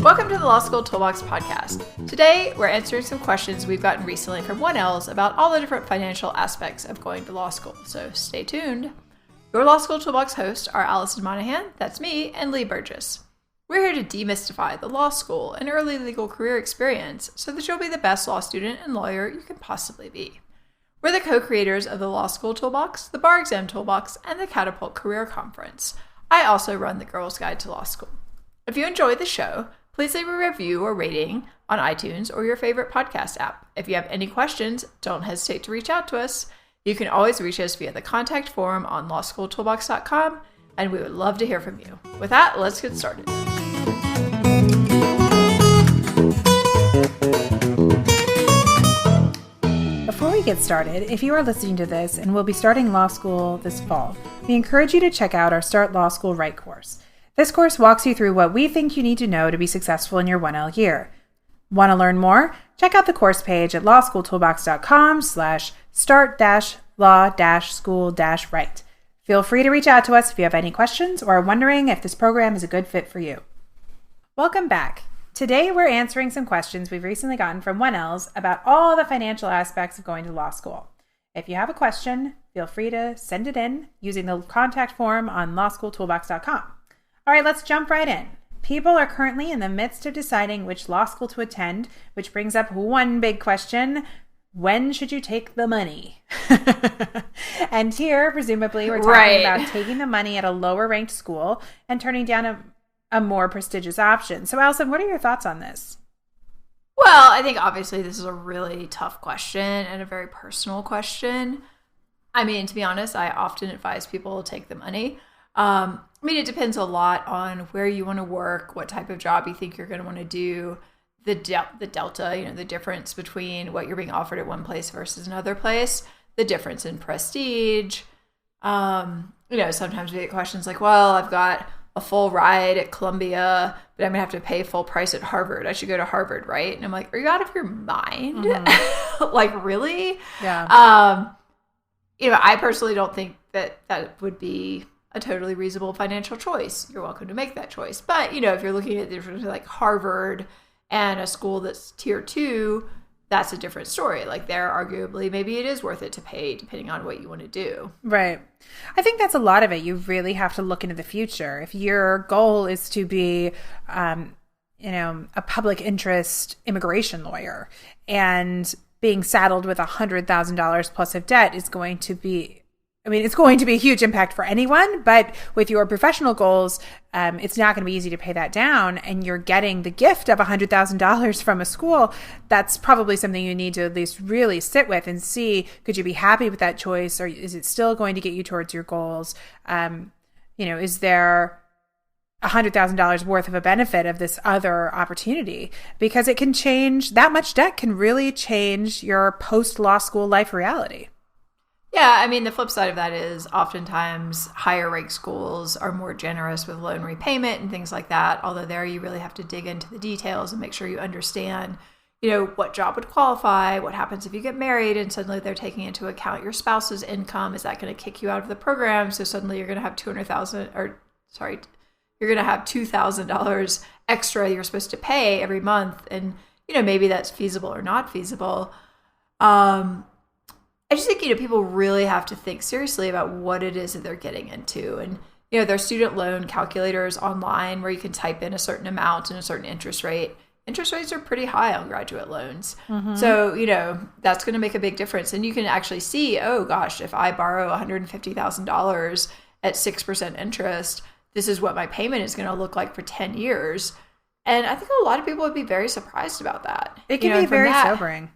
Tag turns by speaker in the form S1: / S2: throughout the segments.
S1: Welcome to the Law School Toolbox podcast. Today, we're answering some questions we've gotten recently from 1Ls about all the different financial aspects of going to law school, so stay tuned. Your Law School Toolbox hosts are Allison Monahan, that's me, and Lee Burgess. We're here to demystify the law school and early legal career experience so that you'll be the best law student and lawyer you can possibly be. We're the co-creators of the Law School Toolbox, the Bar Exam Toolbox, and the Catapult Career Conference. I also run the Girls Guide to Law School. If you enjoyed the show, please leave a review or rating on iTunes or your favorite podcast app. If you have any questions, don't hesitate to reach out to us. You can always reach us via the contact form on lawschooltoolbox.com, and we would love to hear from you. With that, let's get started.
S2: Before we get started, if you are listening to this and will be starting law school this fall, we encourage you to check out our Start Law School Right course. This course walks you through what we think you need to know to be successful in your 1L year. Want to learn more? Check out the course page at lawschooltoolbox.com/start-law-school-right. Feel free to reach out to us if you have any questions or are wondering if this program is a good fit for you. Welcome back. Today we're answering some questions we've recently gotten from 1Ls about all the financial aspects of going to law school. If you have a question, feel free to send it in using the contact form on lawschooltoolbox.com. All right, let's jump right in. People are currently in the midst of deciding which law school to attend, which brings up one big question. When should you take the money? And here, presumably, we're talking about taking the money at a lower ranked school and turning down a more prestigious option. So, Allison, what are your thoughts on this?
S1: Well, I think obviously this is a really tough question and a very personal question. I mean, to be honest, I often advise people to take the money. It depends a lot on where you want to work, what type of job you think you're going to want to do, the delta, the difference between what you're being offered at one place versus another place, the difference in prestige. Sometimes we get questions like, well, I've got a full ride at Columbia, but I'm going to have to pay full price at Harvard. I should go to Harvard, right? And I'm like, are you out of your mind? Mm-hmm. Like, really?
S2: Yeah.
S1: I personally don't think that would be a totally reasonable financial choice. You're welcome to make that choice. But, if you're looking at the difference between like Harvard and a school that's tier 2, that's a different story. Like there, arguably, maybe it is worth it to pay depending on what you want to do.
S2: Right. I think that's a lot of it. You really have to look into the future. If your goal is to be, a public interest immigration lawyer and being saddled with $100,000 plus of debt is going to be, it's going to be a huge impact for anyone, but with your professional goals, it's not going to be easy to pay that down, and you're getting the gift of $100,000 from a school. That's probably something you need to at least really sit with and see, could you be happy with that choice, or is it still going to get you towards your goals? Is there $100,000 worth of a benefit of this other opportunity? Because it can change, that much debt can really change your post-law school life reality.
S1: Yeah, the flip side of that is oftentimes higher ranked schools are more generous with loan repayment and things like that. Although there you really have to dig into the details and make sure you understand, what job would qualify, what happens if you get married and suddenly they're taking into account your spouse's income. Is that going to kick you out of the program? So suddenly you're going to have $2,000 extra you're supposed to pay every month. And, maybe that's feasible or not feasible. I just think, people really have to think seriously about what it is that they're getting into. And, there's student loan calculators online where you can type in a certain amount and a certain interest rate. Interest rates are pretty high on graduate loans. Mm-hmm. So, that's going to make a big difference. And you can actually see, oh gosh, if I borrow $150,000 at 6% interest, this is what my payment is going to look like for 10 years. And I think a lot of people would be very surprised about that.
S2: It can be very sobering.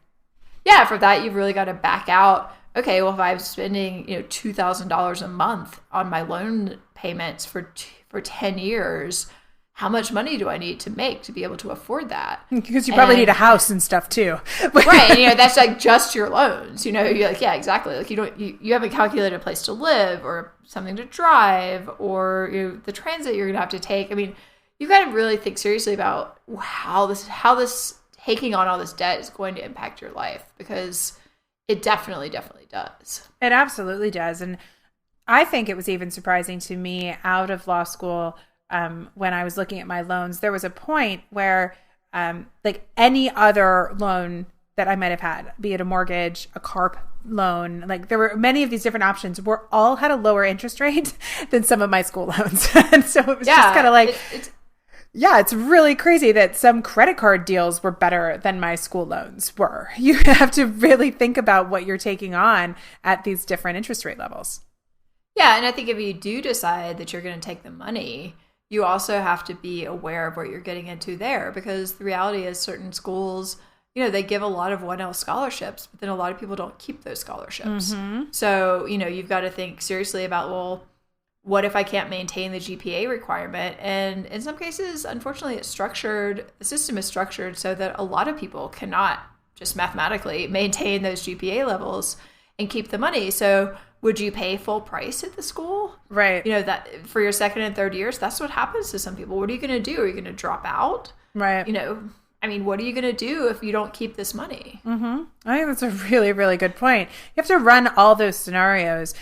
S1: Yeah, for that, you've really got to back out. Okay, well, if I'm spending, $2,000 a month on my loan payments for 10 years, how much money do I need to make to be able to afford that?
S2: Because you probably need a house and stuff too.
S1: Right. And, that's like just your loans, you're like, yeah, exactly. Like you haven't calculated a place to live or something to drive or the transit you're going to have to take. You've got to really think seriously about how this taking on all this debt is going to impact your life, because It definitely does.
S2: It absolutely does. And I think it was even surprising to me out of law school, when I was looking at my loans, there was a point where like any other loan that I might have had, be it a mortgage, a car loan, like there were many of these different options, were all had a lower interest rate than some of my school loans. And so it was just kind of like, it's really crazy that some credit card deals were better than my school loans were. You have to really think about what you're taking on at these different interest rate levels.
S1: Yeah, and I think if you do decide that you're going to take the money, you also have to be aware of what you're getting into there, because the reality is certain schools, they give a lot of 1L scholarships, but then a lot of people don't keep those scholarships. Mm-hmm. So, you've got to think seriously about, well, what if I can't maintain the GPA requirement? And in some cases, unfortunately, the system is structured so that a lot of people cannot just mathematically maintain those GPA levels and keep the money. So would you pay full price at the school?
S2: Right.
S1: That for your second and third years, that's what happens to some people. What are you going to do? Are you going to drop out?
S2: Right.
S1: What are you going to do if you don't keep this money?
S2: Mm-hmm. I think that's a really, really good point. You have to run all those scenarios.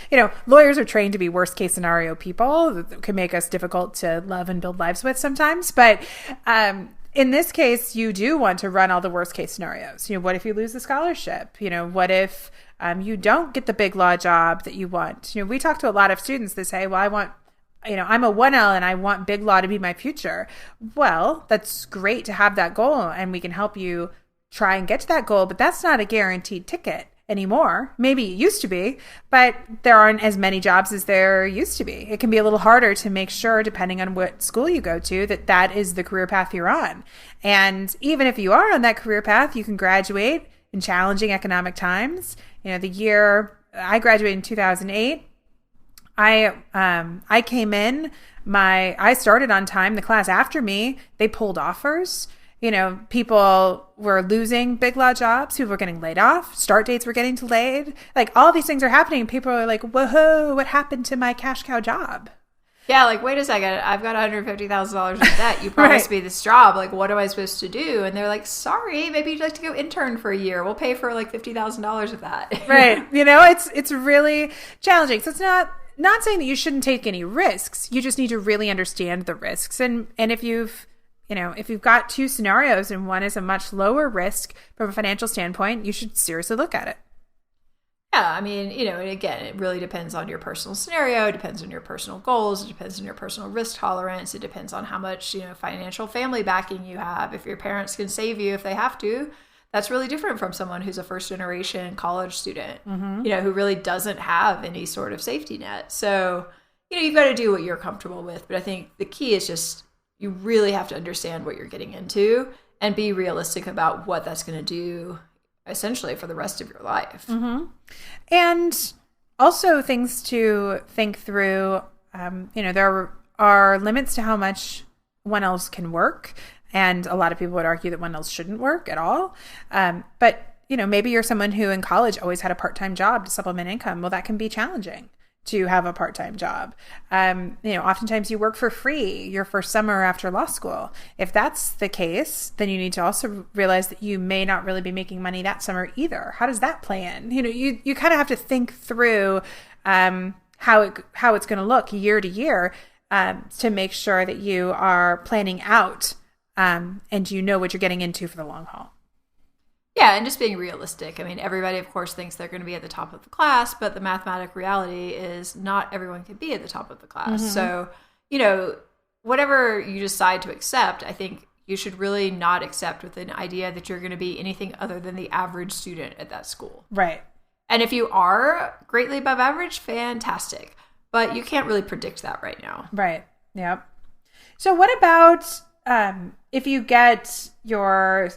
S2: Lawyers are trained to be worst case scenario people that can make us difficult to love and build lives with sometimes. But in this case, you do want to run all the worst case scenarios. What if you lose the scholarship? What if you don't get the big law job that you want? We talk to a lot of students that say, well, I want, I'm a 1L and I want big law to be my future. Well, that's great to have that goal, and we can help you try and get to that goal, but that's not a guaranteed ticket anymore. Maybe it used to be, but there aren't as many jobs as there used to be. It can be a little harder to make sure, depending on what school you go to, that is the career path you're on. And even if you are on that career path, you can graduate in challenging economic times. The year I graduated in 2008, I came in, I started on time. The class after me, they pulled offers. People were losing big law jobs. People were getting laid off. Start dates were getting delayed. Like, all these things are happening. And people are like, whoa, what happened to my cash cow job?
S1: Yeah, like, wait a second. I've got $150,000 in debt. You promised me this job. Like, what am I supposed to do? And they're like, sorry, maybe you'd like to go intern for a year. We'll pay for like $50,000 of that. Right.
S2: It's really challenging. So it's not saying that you shouldn't take any risks. You just need to really understand the risks. And if you've got two scenarios and one is a much lower risk from a financial standpoint, you should seriously look at it.
S1: Yeah, and again, it really depends on your personal scenario. It depends on your personal goals. It depends on your personal risk tolerance. It depends on how much, financial family backing you have. If your parents can save you if they have to, that's really different from someone who's a first generation college student, who really doesn't have any sort of safety net. So, you've got to do what you're comfortable with. But I think the key is just, you really have to understand what you're getting into and be realistic about what that's going to do essentially for the rest of your life. Mm-hmm.
S2: And also things to think through. There are limits to how much 1Ls can work. And a lot of people would argue that 1Ls shouldn't work at all. But maybe you're someone who in college always had a part-time job to supplement income. Well, that can be challenging to have a part-time job. Oftentimes you work for free your first summer after law school. If that's the case, then you need to also realize that you may not really be making money that summer either. How does that play in? You kind of have to think through how it's going to look year to year to make sure that you are planning out and you know what you're getting into for the long haul.
S1: Yeah, and just being realistic. Everybody, of course, thinks they're going to be at the top of the class, but the mathematic reality is not everyone can be at the top of the class. Mm-hmm. So, whatever you decide to accept, I think you should really not accept with an idea that you're going to be anything other than the average student at that school.
S2: Right.
S1: And if you are greatly above average, fantastic. But you can't really predict that right now.
S2: Right. Yep. So what about if you get your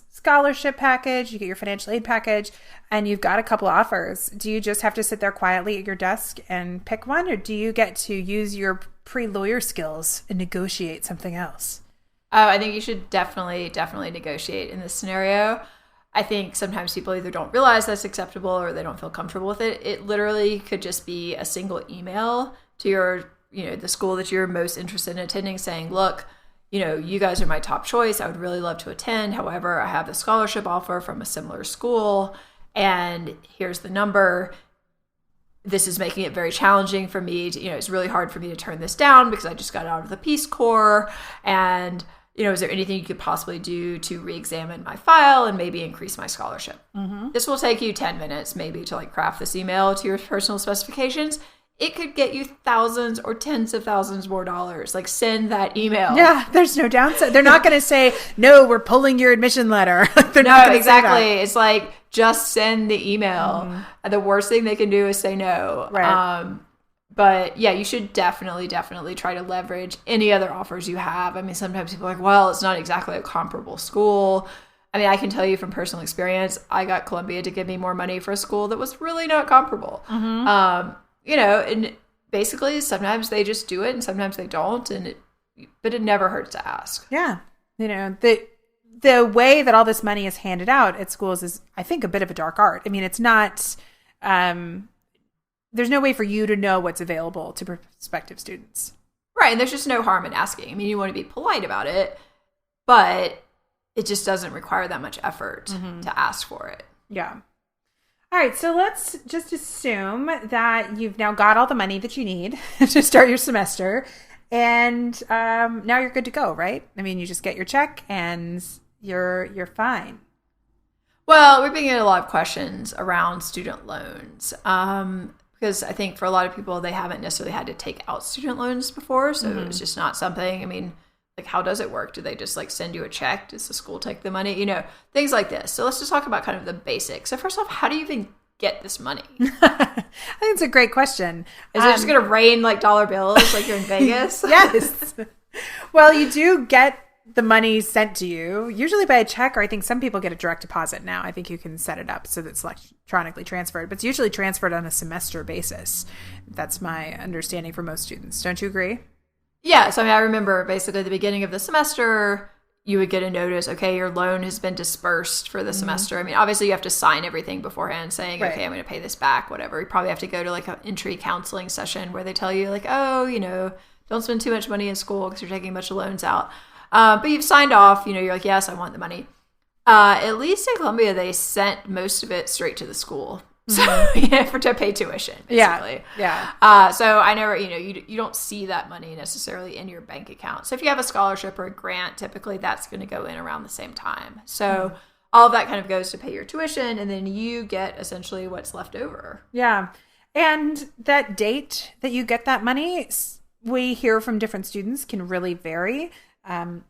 S2: scholarship package, you get your financial aid package, and you've got a couple offers? Do you just have to sit there quietly at your desk and pick one, or do you get to use your pre-lawyer skills and negotiate something else?
S1: I think you should definitely negotiate in this scenario. I think sometimes people either don't realize that's acceptable or they don't feel comfortable with it. It literally could just be a single email to your, the school that you're most interested in attending saying, look, you guys are my top choice. I would really love to attend. However, I have a scholarship offer from a similar school. and here's the number. This is making it very challenging for me to, it's really hard for me to turn this down because I just got out of the Peace Corps. And, is there anything you could possibly do to re-examine my file and maybe increase my scholarship? Mm-hmm. This will take you 10 minutes maybe to craft this email to your personal specifications. It could get you thousands or tens of thousands more dollars. Send that email.
S2: Yeah, there's no downside. They're not going to say, no, we're pulling your admission letter. They're
S1: no,
S2: not
S1: exactly. It's just send the email. Mm-hmm. The worst thing they can do is say no.
S2: Right.
S1: But yeah, you should definitely try to leverage any other offers you have. I mean, sometimes people are well, it's not exactly a comparable school. I mean, I can tell you from personal experience, I got Columbia to give me more money for a school that was really not comparable. Mm-hmm. And basically sometimes they just do it and sometimes they don't. But it never hurts to ask.
S2: Yeah. The way that all this money is handed out at schools is, I think, a bit of a dark art. I mean, it's not, there's no way for you to know what's available to prospective students.
S1: Right. And there's just no harm in asking. I mean, you want to be polite about it, but it just doesn't require that much effort to ask for it.
S2: Yeah. All right. So let's just assume that you've now got all the money that you need to start your semester. And now you're good to go, right? I mean, you just get your check and you're fine.
S1: Well, we've been getting a lot of questions around student loans. Because I think for a lot of people, they haven't necessarily had to take out student loans before. So it's just not something, I mean, how does it work? Do they just send you a check? Does the school take the money? Things like this. So let's just talk about kind of the basics. So first off, how do you even get this money?
S2: I think it's a great question.
S1: Is it just going to rain dollar bills like you're in Vegas?
S2: Yes. Well, you do get the money sent to you, usually by a check, or I think some people get a direct deposit now. I think you can set it up so that it's electronically transferred, but it's usually transferred on a semester basis. That's my understanding for most students. Don't you agree?
S1: Yeah. So I remember basically the beginning of the semester, you would get a notice, okay, your loan has been dispersed for the semester. I mean, obviously you have to sign everything beforehand saying, right, okay, I'm going to pay this back, whatever. You probably have to go to an entry counseling session where they tell you don't spend too much money in school because you're taking a bunch of loans out. But you've signed off, you're yes, I want the money. At least in Columbia, they sent most of it straight to the school. So, to pay tuition, basically.
S2: Yeah.
S1: So I never, you don't see that money necessarily in your bank account. So if you have a scholarship or a grant, typically that's going to go in around the same time. So all of that kind of goes to pay your tuition, and then you get essentially what's left over.
S2: Yeah. And that date that you get that money, we hear from different students, can really vary.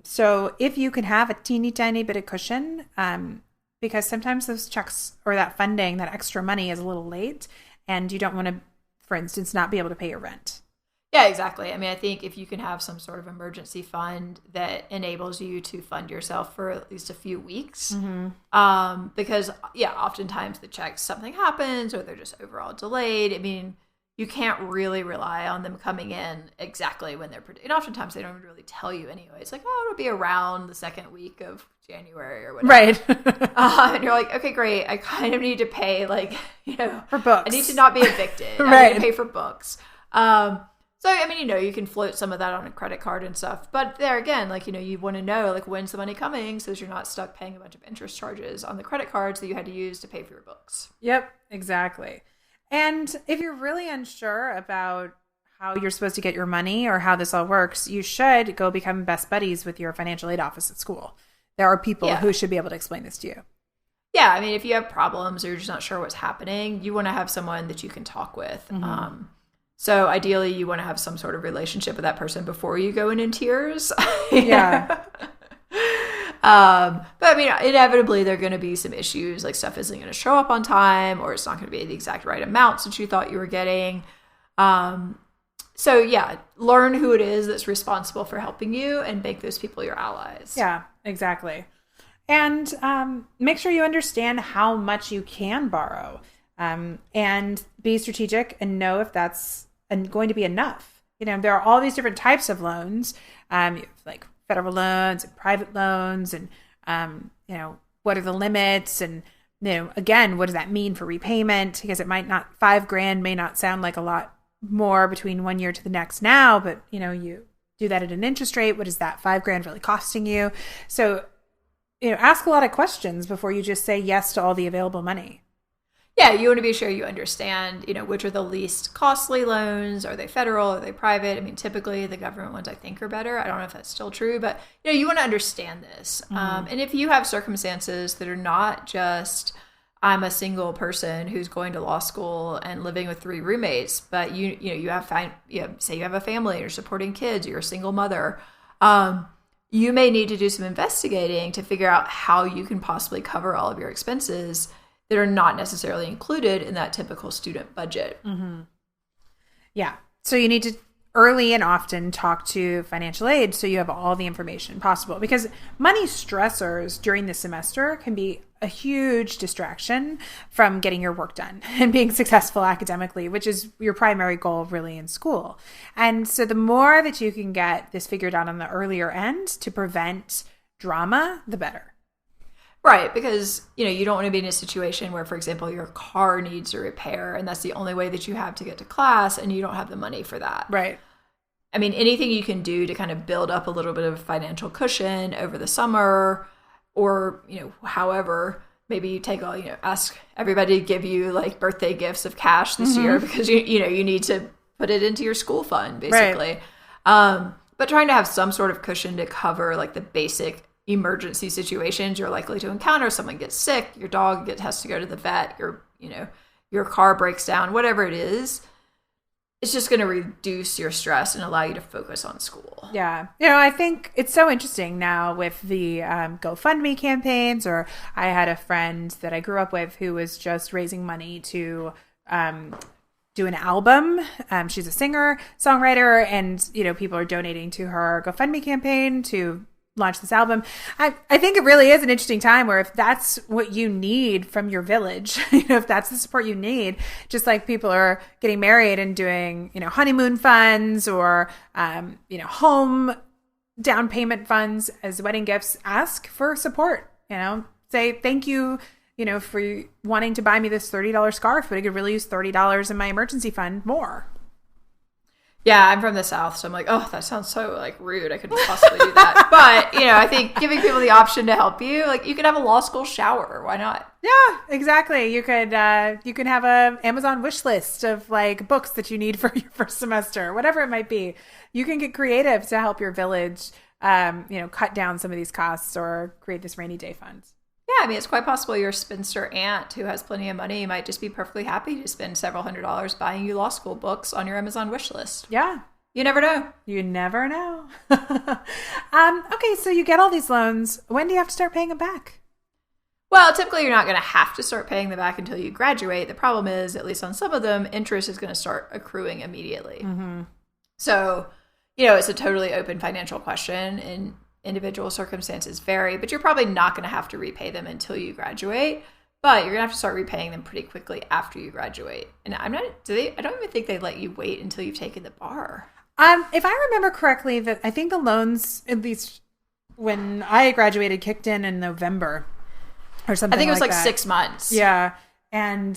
S2: So if you can have a teeny tiny bit of cushion, because sometimes those checks or that funding, that extra money is a little late and you don't want to, for instance, not be able to pay your rent.
S1: Yeah, exactly. I mean, I think if you can have some sort of emergency fund that enables you to fund yourself for at least a few weeks, because oftentimes the checks, something happens or they're just overall delayed. I mean, you can't really rely on them coming in exactly when they're produced. And oftentimes they don't really tell you anyway. It's it'll be around the second week of January or whatever.
S2: Right.
S1: And you're okay, great. I kind of need to pay
S2: for books.
S1: I need to not be evicted.
S2: Right.
S1: I need to pay for books. So, I mean, you can float some of that on a credit card and stuff. But there again, you want to know, when's the money coming so that you're not stuck paying a bunch of interest charges on the credit cards that you had to use to pay for your books.
S2: Yep, exactly. And if you're really unsure about how you're supposed to get your money or how this all works, you should go become best buddies with your financial aid office at school. There are people who should be able to explain this to you. Yeah,
S1: I mean, if you have problems or you're just not sure what's happening, you want to have someone that you can talk with. So ideally, you want to have some sort of relationship with that person before you go in tears.
S2: Yeah.
S1: But I mean, inevitably there are going to be some issues, stuff isn't going to show up on time, or it's not going to be the exact right amounts that you thought you were getting. So yeah, learn who it is that's responsible for helping you and make those people your allies.
S2: Yeah, exactly. And make sure you understand how much you can borrow, and be strategic and know if that's going to be enough. There are all these different types of loans, federal loans and private loans, and what are the limits, and again, what does that mean for repayment? Because it might not, $5,000 may not sound like a lot more between one year to the next now, but you do that at an interest rate. What is that $5,000 really costing you? So ask a lot of questions before you just say yes to all the available money.
S1: Yeah, you want to be sure you understand, which are the least costly loans. Are they federal? Are they private? I mean, typically the government ones I think are better. I don't know if that's still true, but you want to understand this. And if you have circumstances that are not just I'm a single person who's going to law school and living with 3 roommates, but you have say you have a family, you're supporting kids, you're a single mother. You may need to do some investigating to figure out how you can possibly cover all of your expenses that are not necessarily included in that typical student budget.
S2: Mm-hmm. Yeah. So you need to early and often talk to financial aid so you have all the information possible, because money stressors during the semester can be a huge distraction from getting your work done and being successful academically, which is your primary goal really in school. And so the more that you can get this figured out on the earlier end to prevent drama, the better.
S1: Right, because, you don't want to be in a situation where, for example, your car needs a repair and that's the only way that you have to get to class and you don't have the money for that.
S2: Right.
S1: I mean, anything you can do to kind of build up a little bit of financial cushion over the summer or, however, maybe you take ask everybody to give you like birthday gifts of cash this year because, you need to put it into your school fund, basically. Right. But trying to have some sort of cushion to cover like the basic emergency situations you're likely to encounter. Someone gets sick, your dog has to go to the vet, your car breaks down, whatever it is. It's just going to reduce your stress and allow you to focus on school.
S2: Yeah. I think it's so interesting now with the GoFundMe campaigns, or I had a friend that I grew up with who was just raising money to do an album. She's a singer, songwriter, and, people are donating to her GoFundMe campaign to launch this album. I think it really is an interesting time where if that's what you need from your village, if that's the support you need, just like people are getting married and doing, honeymoon funds or, home down payment funds as wedding gifts, ask for support, say thank you, for wanting to buy me this $30 scarf, but I could really use $30 in my emergency fund more.
S1: Yeah, I'm from the South, so I'm like, oh, that sounds so like rude. I couldn't possibly do that. But, I think giving people the option to help you, like you could have a law school shower. Why not?
S2: Yeah, exactly. You could have a Amazon wish list of like books that you need for your first semester, whatever it might be. You can get creative to help your village, cut down some of these costs or create this rainy day fund.
S1: Yeah, I mean, it's quite possible your spinster aunt who has plenty of money might just be perfectly happy to spend several $100s buying you law school books on your Amazon wish list.
S2: Yeah.
S1: You never know.
S2: You never know. Okay, so you get all these loans. When do you have to start paying them back?
S1: Well, typically you're not going to have to start paying them back until you graduate. The problem is, at least on some of them, interest is going to start accruing immediately. Mm-hmm. So, it's a totally open financial question, and individual circumstances vary, but you're probably not going to have to repay them until you graduate, but you're going to have to start repaying them pretty quickly after you graduate. And I don't even think they let you wait until you've taken the bar.
S2: If I remember correctly, that I think the loans, at least when I graduated, kicked in November or something.
S1: I think it was like
S2: that.
S1: 6 months.
S2: Yeah. And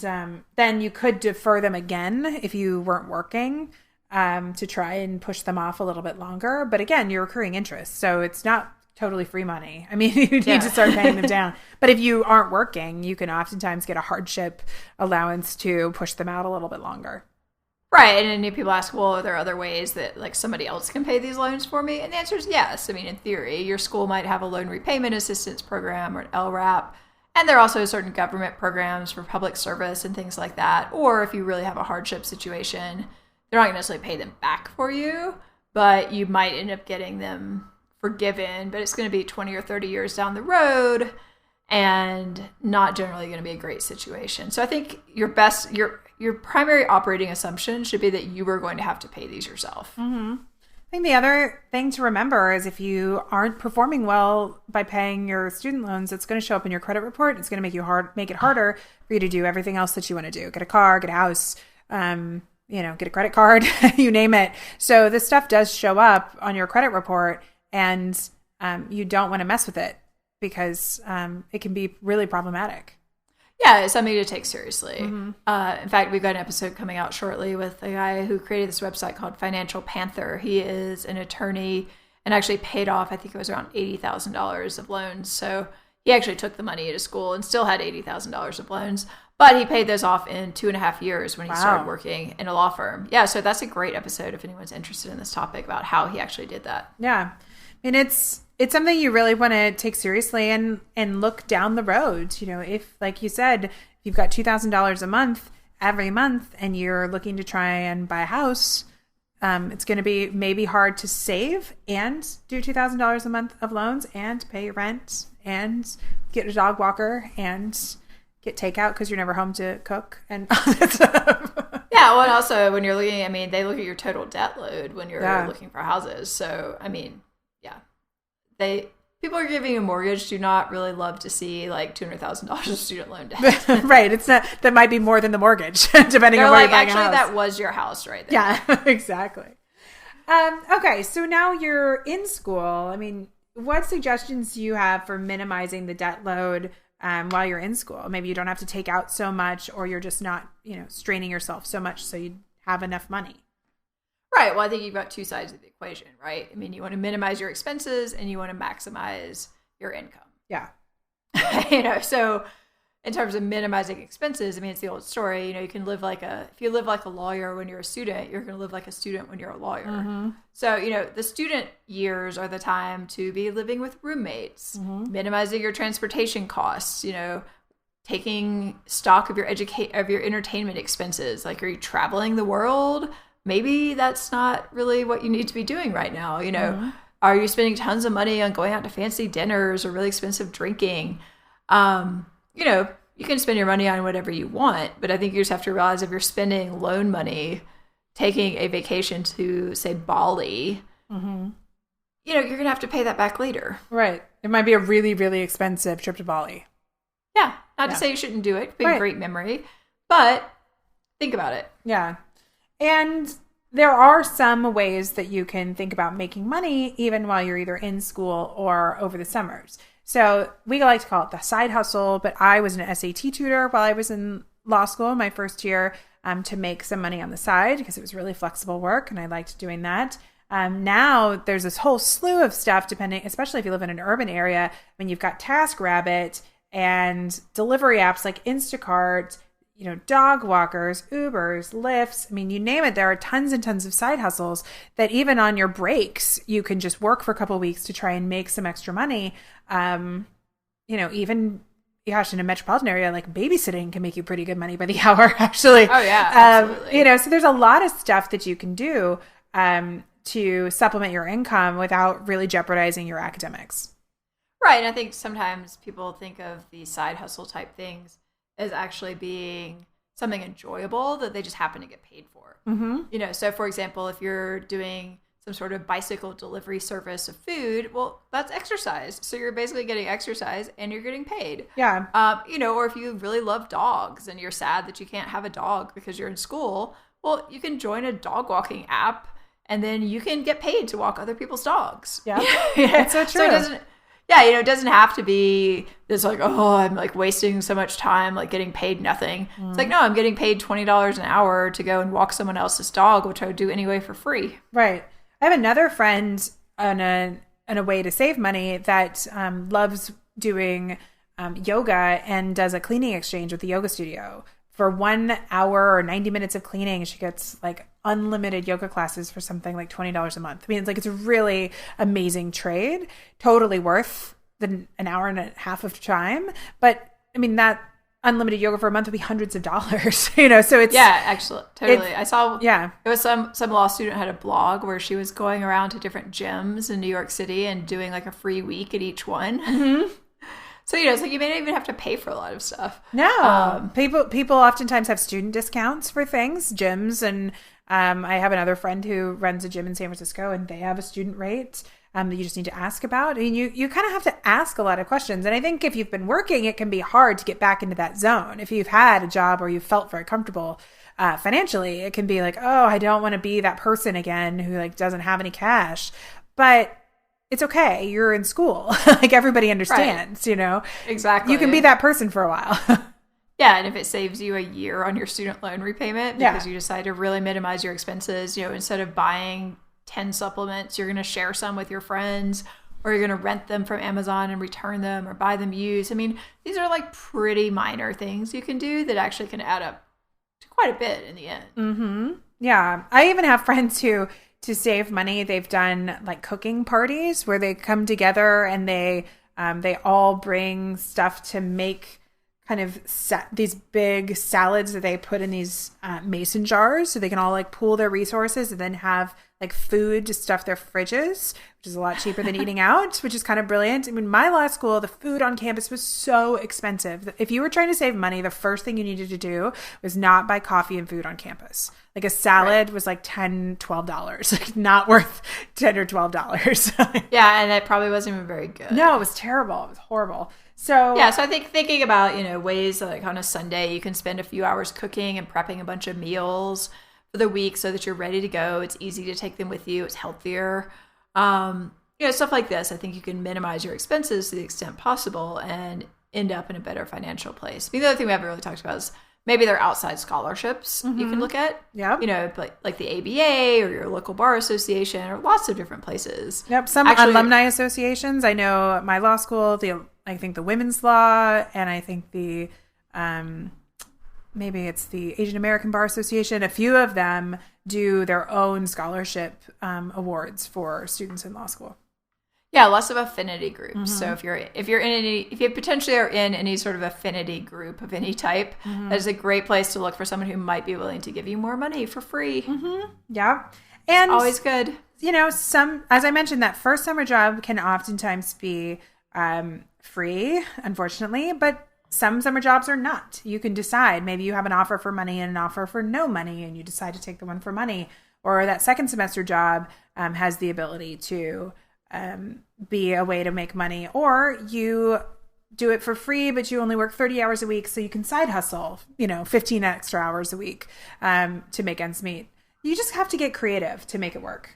S2: then you could defer them again if you weren't working. To try and push them off a little bit longer. But again, you're accruing interest. So it's not totally free money. I mean, you need to start paying them down. But if you aren't working, you can oftentimes get a hardship allowance to push them out a little bit longer.
S1: Right. And then people ask, well, are there other ways that like somebody else can pay these loans for me? And the answer is yes. I mean, in theory, your school might have a loan repayment assistance program or an LRAP. And there are also certain government programs for public service and things like that. Or if you really have a hardship situation, they're not going to necessarily pay them back for you, but you might end up getting them forgiven, but it's going to be 20 or 30 years down the road and not generally going to be a great situation. So I think your primary operating assumption should be that you are going to have to pay these yourself. Mm-hmm.
S2: I think the other thing to remember is if you aren't performing well by paying your student loans, it's going to show up in your credit report. It's going to make it harder for you to do everything else that you want to do. Get a car, get a house, get a credit card, you name it. So this stuff does show up on your credit report, and you don't want to mess with it because it can be really problematic.
S1: Yeah, it's something to take seriously. Mm-hmm. In fact, we've got an episode coming out shortly with a guy who created this website called Financial Panther. He is an attorney and actually paid off, I think it was around $80,000 of loans. So he actually took the money to school and still had $80,000 of loans. But he paid those off in 2.5 years when he started
S2: Wow.
S1: working in a law firm. Yeah, so that's a great episode if anyone's interested in this topic about how he actually did that.
S2: Yeah. I mean, it's something you really want to take seriously and look down the road. You know, if, like you said, if you've got $2,000 a month every month and you're looking to try and buy a house, it's going to be maybe hard to save and do $2,000 a month of loans and pay your rent and get a dog walker and get takeout because you're never home to cook and all that stuff.
S1: Yeah, well, and also when you're looking, I mean, they look at your total debt load when you're looking for houses. So, I mean, yeah, people are giving a mortgage do not really love to see like $200,000 of student loan debt.
S2: Right. It's not, that might be more than the mortgage, depending on where you're buying a house.
S1: That was your house right there.
S2: Yeah, exactly. Okay, so now you're in school. I mean, what suggestions do you have for minimizing the debt load while you're in school? Maybe you don't have to take out so much, or you're just not, straining yourself so much so you have enough money.
S1: Right. Well, I think you've got two sides of the equation, right? I mean, you want to minimize your expenses and you want to maximize your income.
S2: Yeah.
S1: So in terms of minimizing expenses, I mean, it's the old story. You can live if you live like a lawyer when you're a student, you're going to live like a student when you're a lawyer. Mm-hmm. So, the student years are the time to be living with roommates, minimizing your transportation costs, taking stock of your entertainment expenses. Like, are you traveling the world? Maybe that's not really what you need to be doing right now. Are you spending tons of money on going out to fancy dinners or really expensive drinking? You can spend your money on whatever you want, but I think you just have to realize if you're spending loan money, taking a vacation to, say, Bali, you're going to have to pay that back later.
S2: Right. It might be a really, really expensive trip to Bali.
S1: Yeah. Not to say you shouldn't do it. It'd be a great memory, but think about it.
S2: Yeah. And there are some ways that you can think about making money even while you're either in school or over the summers. So we like to call it the side hustle, but I was an SAT tutor while I was in law school my first year to make some money on the side because it was really flexible work and I liked doing that. Now there's this whole slew of stuff depending, especially if you live in an urban area, when you've got TaskRabbit and delivery apps like Instacart, dog walkers, Ubers, Lyfts. I mean, you name it. There are tons and tons of side hustles that even on your breaks, you can just work for a couple of weeks to try and make some extra money. Even in a metropolitan area, like babysitting can make you pretty good money by the hour, actually.
S1: Oh, yeah, absolutely.
S2: So there's a lot of stuff that you can do to supplement your income without really jeopardizing your academics.
S1: Right. And I think sometimes people think of these side hustle type things as actually being something enjoyable that they just happen to get paid for. Mm-hmm. So for example, if you're doing some sort of bicycle delivery service of food, well, that's exercise. So you're basically getting exercise and you're getting paid.
S2: Yeah.
S1: Or if you really love dogs and you're sad that you can't have a dog because you're in school, well, you can join a dog walking app and then you can get paid to walk other people's dogs.
S2: Yeah. That's so true.
S1: So it doesn't have to be this like, oh, I'm like wasting so much time, like getting paid nothing. Mm. It's like, no, I'm getting paid $20 an hour to go and walk someone else's dog, which I would do anyway for free.
S2: Right. I have another friend on a way to save money that loves doing yoga and does a cleaning exchange with the yoga studio. For 1 hour or 90 minutes of cleaning, she gets like unlimited yoga classes for something like $20 a month. I mean, it's a really amazing trade, totally worth an hour and a half of time. But I mean, that unlimited yoga for a month would be hundreds of dollars, so it's.
S1: Yeah, actually, totally. I saw,
S2: it
S1: was some law student had a blog where she was going around to different gyms in New York City and doing like a free week at each one. Mm-hmm. So, it's like you may not even have to pay for a lot of stuff.
S2: No. People oftentimes have student discounts for things, gyms. And I have another friend who runs a gym in San Francisco and they have a student rate that you just need to ask about. I mean, you kind of have to ask a lot of questions. And I think if you've been working, it can be hard to get back into that zone. If you've had a job or you've felt very comfortable financially, it can be like, oh, I don't want to be that person again who like doesn't have any cash. But it's okay. You're in school. Like everybody understands,
S1: Exactly.
S2: You can be that person for a while.
S1: Yeah. And if it saves you a year on your student loan repayment because you decide to really minimize your expenses, instead of buying 10 supplements, you're going to share some with your friends, or you're going to rent them from Amazon and return them or buy them used. I mean, these are like pretty minor things you can do that actually can add up to quite a bit in the end.
S2: Mm-hmm. Yeah. I even have friends who, to save money, they've done like cooking parties where they come together and they all bring stuff to make kind of these big salads that they put in these mason jars, so they can all like pool their resources and then have like food to stuff their fridges, which is a lot cheaper than eating out, which is kind of brilliant. I mean, my law school, the food on campus was so expensive. If you were trying to save money, the first thing you needed to do was not buy coffee and food on campus. Like a salad was like $10, $12, like not worth $10 or $12.
S1: Yeah, and it probably wasn't even very good.
S2: No, it was terrible. It was horrible. So
S1: yeah, so I think thinking about, ways like on a Sunday you can spend a few hours cooking and prepping a bunch of meals for the week so that you're ready to go. It's easy to take them with you. It's healthier. Stuff like this. I think you can minimize your expenses to the extent possible and end up in a better financial place. I mean, the other thing we haven't really talked about is maybe there are outside scholarships you can look at.
S2: Yeah.
S1: Like the ABA or your local bar association or lots of different places.
S2: Yep. Some alumni associations. I know my law school, I think the women's law, and I think the maybe it's the Asian American Bar Association. A few of them do their own scholarship awards for students in law school.
S1: Yeah, lots of affinity groups. So if you potentially are in any sort of affinity group of any type, that is a great place to look for someone who might be willing to give you more money for free.
S2: Yeah, and
S1: it's always good.
S2: As I mentioned, that first summer job can oftentimes be free, unfortunately, but some summer jobs are not. You can decide. Maybe you have an offer for money and an offer for no money, and you decide to take the one for money. Or that second semester job has the ability to be a way to make money. Or you do it for free, but you only work 30 hours a week, so you can side hustle, 15 extra hours a week to make ends meet. You just have to get creative to make it work.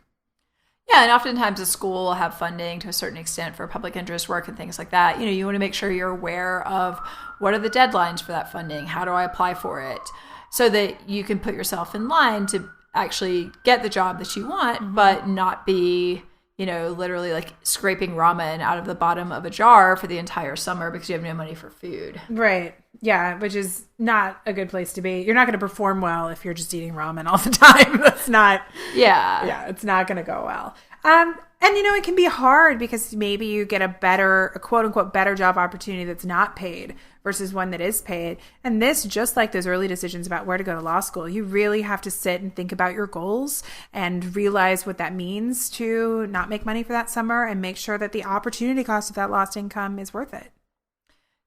S1: Yeah, and oftentimes a school will have funding to a certain extent for public interest work and things like that. You want to make sure you're aware of what are the deadlines for that funding? How do I apply for it? So that you can put yourself in line to actually get the job that you want, but not be, literally like scraping ramen out of the bottom of a jar for the entire summer because you have no money for food.
S2: Right. Yeah, which is not a good place to be. You're not going to perform well if you're just eating ramen all the time. That's not. Yeah, it's not going to go well. And it can be hard because maybe you get a quote unquote better job opportunity that's not paid versus one that is paid. And this, just like those early decisions about where to go to law school, you really have to sit and think about your goals and realize what that means to not make money for that summer and make sure that the opportunity cost of that lost income is worth it.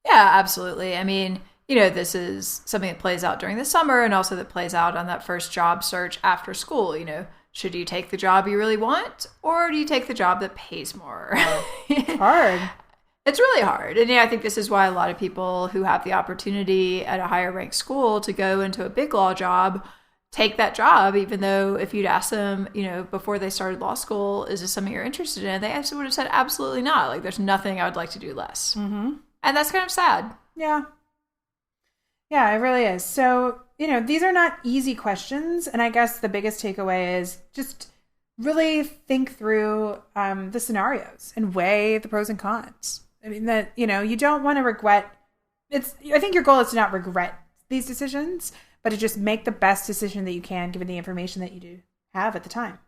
S1: Yeah, absolutely. I mean, this is something that plays out during the summer and also that plays out on that first job search after school. Should you take the job you really want or do you take the job that pays more?
S2: It's hard.
S1: It's really hard. And I think this is why a lot of people who have the opportunity at a higher ranked school to go into a big law job take that job, even though if you'd asked them, before they started law school, is this something you're interested in? They actually would have said, absolutely not. Like, there's nothing I would like to do less. And that's kind of sad.
S2: Yeah. Yeah, it really is. So, these are not easy questions. And I guess the biggest takeaway is just really think through the scenarios and weigh the pros and cons. I mean, that, you don't want to regret. I think your goal is to not regret these decisions, but to just make the best decision that you can given the information that you do have at the time.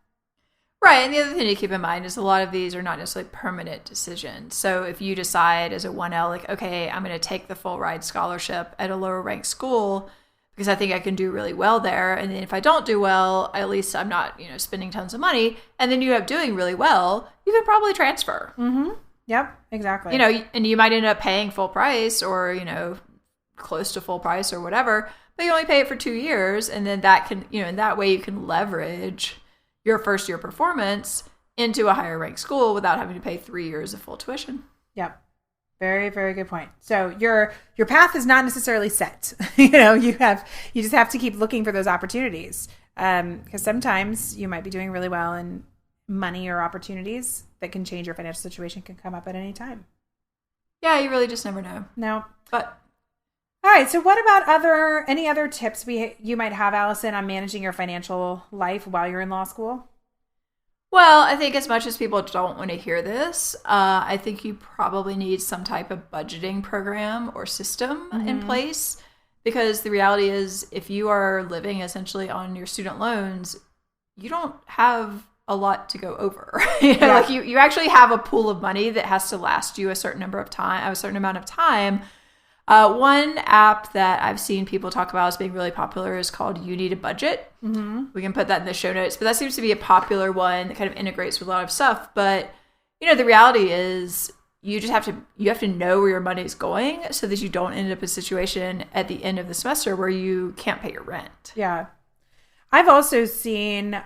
S1: Right. And the other thing to keep in mind is a lot of these are not necessarily permanent decisions. So if you decide as a 1L, like, okay, I'm going to take the full ride scholarship at a lower ranked school because I think I can do really well there. And then if I don't do well, at least I'm not, spending tons of money. And then you end up doing really well, you can probably transfer.
S2: Yep, exactly.
S1: And you might end up paying full price or, close to full price or whatever, but you only pay it for 2 years. And then that can, in that way you can leverage your first year performance into a higher ranked school without having to pay 3 years of full tuition.
S2: Yep. Very, very good point. So your path is not necessarily set. You just have to keep looking for those opportunities. Because sometimes you might be doing really well and money or opportunities that can change your financial situation can come up at any time.
S1: Yeah, you really just never know.
S2: No.
S1: But
S2: all right. So what about any other tips you might have, Allison, on managing your financial life while you're in law school?
S1: Well, I think as much as people don't want to hear this, I think you probably need some type of budgeting program or system in place, because the reality is if you are living essentially on your student loans, you don't have a lot to go over. Like you actually have a pool of money that has to last you a certain amount of time. One app that I've seen people talk about as being really popular is called You Need a Budget. We can put that in the show notes, but that seems to be a popular one that kind of integrates with a lot of stuff. But the reality is you have to know where your money is going so that you don't end up in a situation at the end of the semester where you can't pay your rent.
S2: Yeah. I've also seen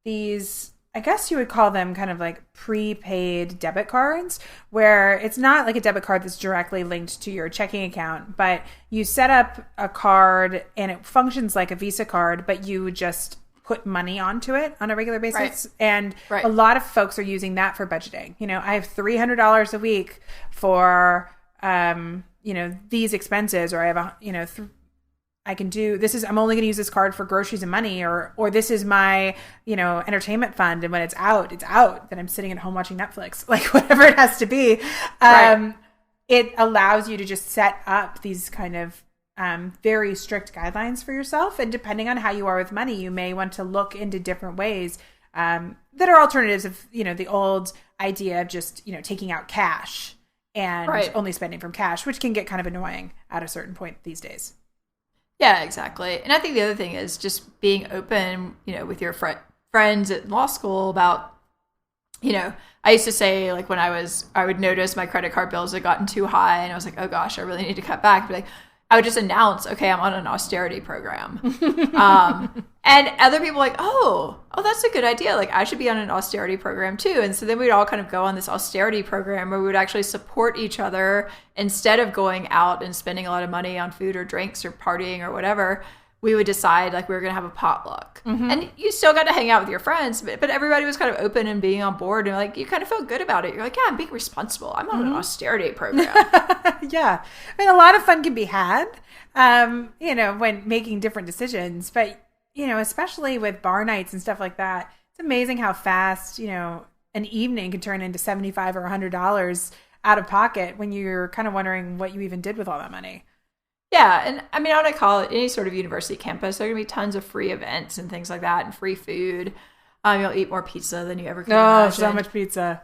S2: these, I guess you would call them kind of like prepaid debit cards, where it's not like a debit card that's directly linked to your checking account, but you set up a card and it functions like a Visa card, but you just put money onto it on a regular basis.
S1: Right.
S2: And a lot of folks are using that for budgeting. I have $300 a week for, these expenses, or I have I'm only going to use this card for groceries and money, or this is my, entertainment fund. And when it's out, then I'm sitting at home watching Netflix, like whatever it has to be. It allows you to just set up these kind of very strict guidelines for yourself. And depending on how you are with money, you may want to look into different ways that are alternatives of, the old idea of just, taking out cash and only spending from cash, which can get kind of annoying at a certain point these days.
S1: Yeah, exactly. And I think the other thing is just being open, with your friends at law school about, I used to say, like, when I would notice my credit card bills had gotten too high and I was like, oh gosh, I really need to cut back. But I would just announce, okay, I'm on an austerity program. And other people were like, oh, that's a good idea. Like, I should be on an austerity program too. And so then we'd all kind of go on this austerity program where we would actually support each other instead of going out and spending a lot of money on food or drinks or partying or whatever. We would decide like we were going to have a potluck. And you still got to hang out with your friends, but everybody was kind of open and being on board, and like you kind of felt good about it. You're like, yeah, I'm being responsible. I'm on an austerity program.
S2: Yeah. I mean, a lot of fun can be had, when making different decisions, but especially with bar nights and stuff like that, it's amazing how fast, an evening can turn into $75 or $100 out of pocket when you're kind of wondering what you even did with all that money.
S1: Yeah, and I mean, on a college, any sort of university campus, there are going to be tons of free events and things like that, and free food. You'll eat more pizza than you ever could imagine.
S2: So much pizza.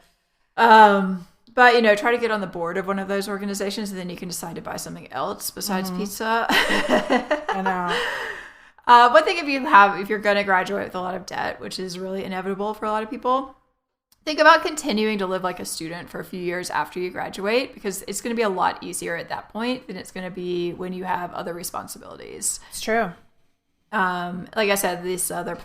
S1: But, try to get on the board of one of those organizations, and then you can decide to buy something else besides pizza.
S2: I know.
S1: One thing if you're going to graduate with a lot of debt, which is really inevitable for a lot of people, think about continuing to live like a student for a few years after you graduate, because it's going to be a lot easier at that point than it's going to be when you have other responsibilities.
S2: It's true.
S1: Like I said, this other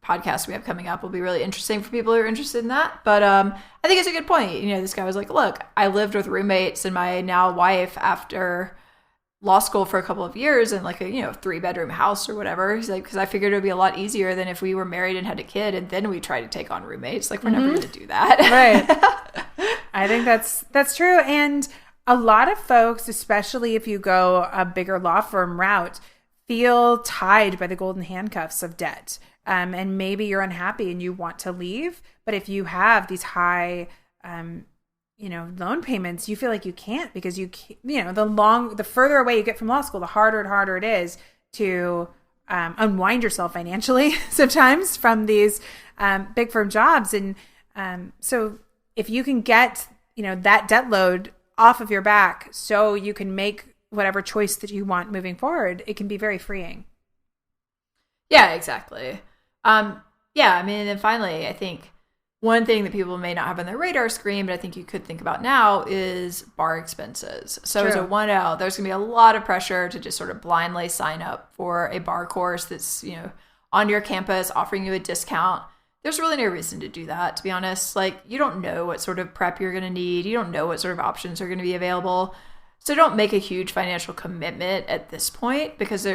S1: podcast we have coming up will be really interesting for people who are interested in that. But I think it's a good point. This guy was like, look, I lived with roommates and my now wife after law school for a couple of years in like a 3-bedroom house or whatever. He's like, because I figured it would be a lot easier than if we were married and had a kid and then we tried to take on roommates. Like, we're never going to do that.
S2: Right. I think that's true. And a lot of folks, especially if you go a bigger law firm route, feel tied by the golden handcuffs of debt. And maybe you're unhappy and you want to leave, but if you have these high loan payments, you feel like you can't, because the further away you get from law school, the harder and harder it is to unwind yourself financially sometimes from these big firm jobs. And so if you can get, that debt load off of your back so you can make whatever choice that you want moving forward, it can be very freeing.
S1: Yeah, exactly. And then finally, I think one thing that people may not have on their radar screen, but I think you could think about now, is bar expenses. So as a 1L, there's going to be a lot of pressure to just sort of blindly sign up for a bar course that's, on your campus offering you a discount. There's really no reason to do that, to be honest. Like, you don't know what sort of prep you're going to need. You don't know what sort of options are going to be available. So don't make a huge financial commitment at this point, because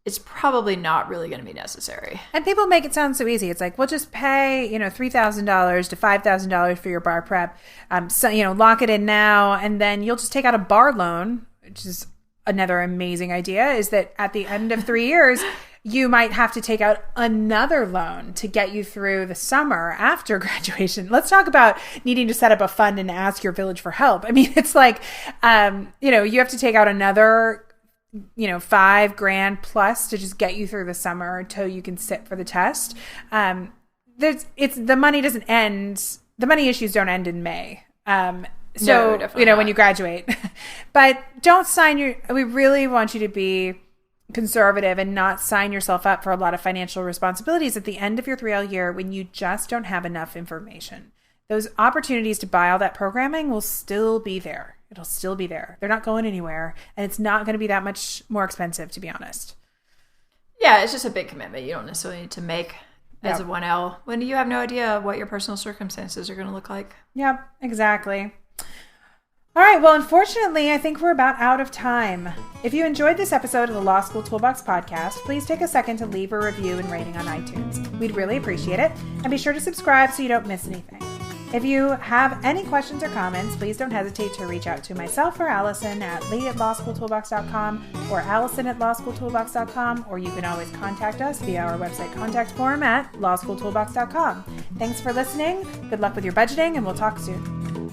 S1: it's probably not really going to be necessary. And
S2: people make it sound so easy. It's like, we'll just pay, $3,000 to $5,000 for your bar prep. Lock it in now, and then you'll just take out a bar loan, which is another amazing idea, is that at the end of 3 years, you might have to take out another loan to get you through the summer after graduation. Let's talk about needing to set up a fund and ask your village for help. I mean, it's like, you have to take out another, $5,000 plus to just get you through the summer until you can sit for the test. The money doesn't end. The money issues don't end in May. When you graduate, but we really want you to be conservative and not sign yourself up for a lot of financial responsibilities at the end of your 3L year when you just don't have enough information. Those opportunities to buy all that programming will still be there. It'll still be there. They're not going anywhere, and it's not going to be that much more expensive, to be honest.
S1: Yeah, it's just a big commitment. You don't necessarily need to make as a 1L when you have no idea what your personal circumstances are going to look like.
S2: Yep, exactly. All right, well, unfortunately, I think we're about out of time. If you enjoyed this episode of the Law School Toolbox podcast, please take a second to leave a review and rating on iTunes. We'd really appreciate it, and be sure to subscribe so you don't miss anything. If you have any questions or comments, please don't hesitate to reach out to myself or Allison at lee@lawschooltoolbox.com or allison@lawschooltoolbox.com, or you can always contact us via our website contact form at lawschooltoolbox.com. Thanks for listening. Good luck with your budgeting, and we'll talk soon.